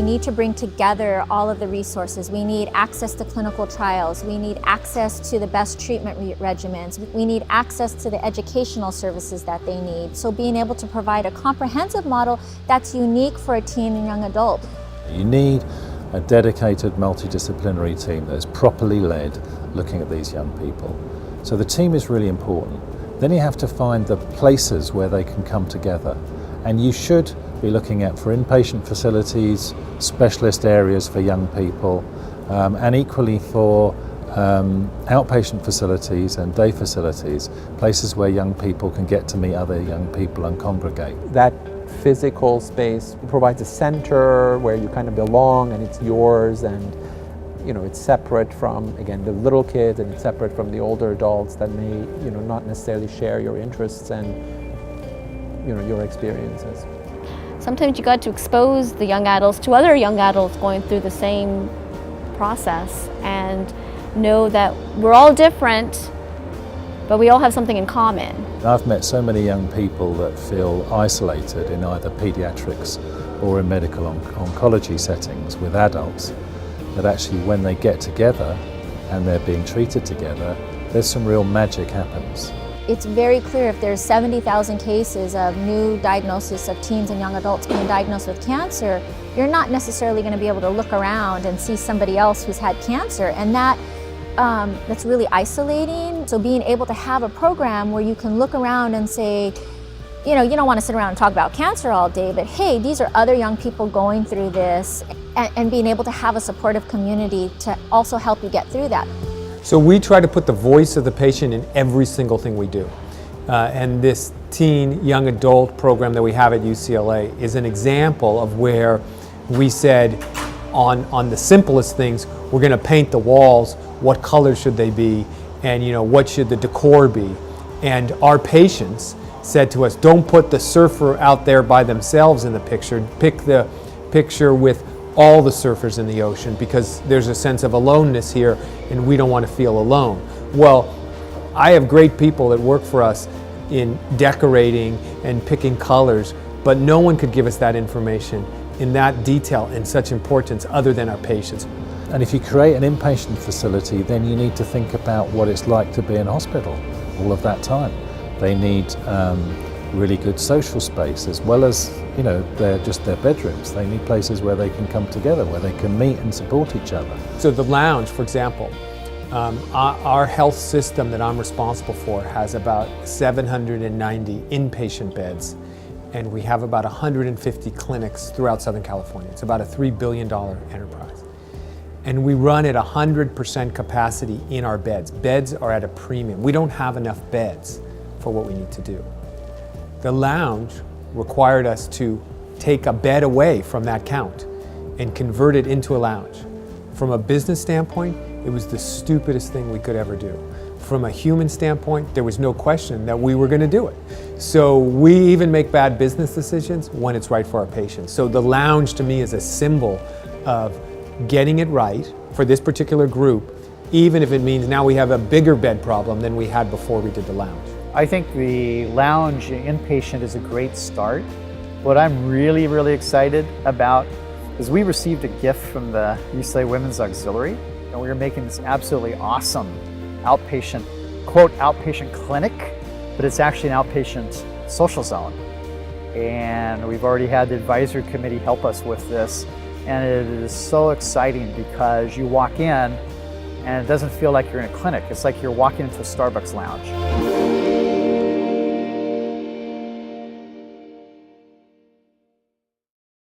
need to bring together all of the resources. We need access to clinical trials. We need access to the best treatment regimens. We need access to the educational services that they need. So being able to provide a comprehensive model that's unique for a teen and young adult. You need a dedicated multidisciplinary team that is properly led looking at these young people. So the team is really important. Then you have to find the places where they can come together. And you should be looking at for inpatient facilities, specialist areas for young people, and equally for outpatient facilities and day facilities, places where young people can get to meet other young people and congregate. That physical space provides a center where you kind of belong and it's yours, and it's separate from, again, the little kids, and it's separate from the older adults that may not necessarily share your interests and your experiences. Sometimes you got to expose the young adults to other young adults going through the same process and know that we're all different, but we all have something in common. I've met so many young people that feel isolated in either pediatrics or in medical oncology settings with adults, that actually when they get together and they're being treated together, there's some real magic happens. It's very clear if there's 70,000 cases of new diagnosis of teens and young adults being diagnosed with cancer, you're not necessarily going to be able to look around and see somebody else who's had cancer, and that's really isolating. So being able to have a program where you can look around and say, you don't want to sit around and talk about cancer all day, but hey, these are other young people going through this, and being able to have a supportive community to also help you get through that. So we try to put the voice of the patient in every single thing we do. And this teen, young adult program that we have at UCLA is an example of where we said on the simplest things, we're going to paint the walls, what colors should they be, and what should the decor be. And our patients said to us, don't put the surfer out there by themselves in the picture, pick the picture with all the surfers in the ocean, because there's a sense of aloneness here and we don't want to feel alone. Well, I have great people that work for us in decorating and picking colors, but no one could give us that information in that detail and such importance other than our patients. And if you create an inpatient facility, then you need to think about what it's like to be in hospital all of that time. They need really good social space, as well as their bedrooms. They need places where they can come together, where they can meet and support each other. So the lounge, for example, our health system that I'm responsible for has about 790 inpatient beds, and we have about 150 clinics throughout Southern California. It's about a $3 billion enterprise. And we run at 100% capacity in our beds. Beds are at a premium. We don't have enough beds for what we need to do. The lounge required us to take a bed away from that count and convert it into a lounge. From a business standpoint, it was the stupidest thing we could ever do. From a human standpoint, there was no question that we were going to do it. So we even make bad business decisions when it's right for our patients. So the lounge to me is a symbol of getting it right for this particular group, even if it means now we have a bigger bed problem than we had before we did the lounge. I think the lounge inpatient is a great start. What I'm really, really excited about is we received a gift from the UCLA Women's Auxiliary, and we were making this absolutely awesome outpatient, quote, outpatient clinic, but it's actually an outpatient social zone. And we've already had the advisory committee help us with this, and it is so exciting because you walk in and it doesn't feel like you're in a clinic. It's like you're walking into a Starbucks lounge.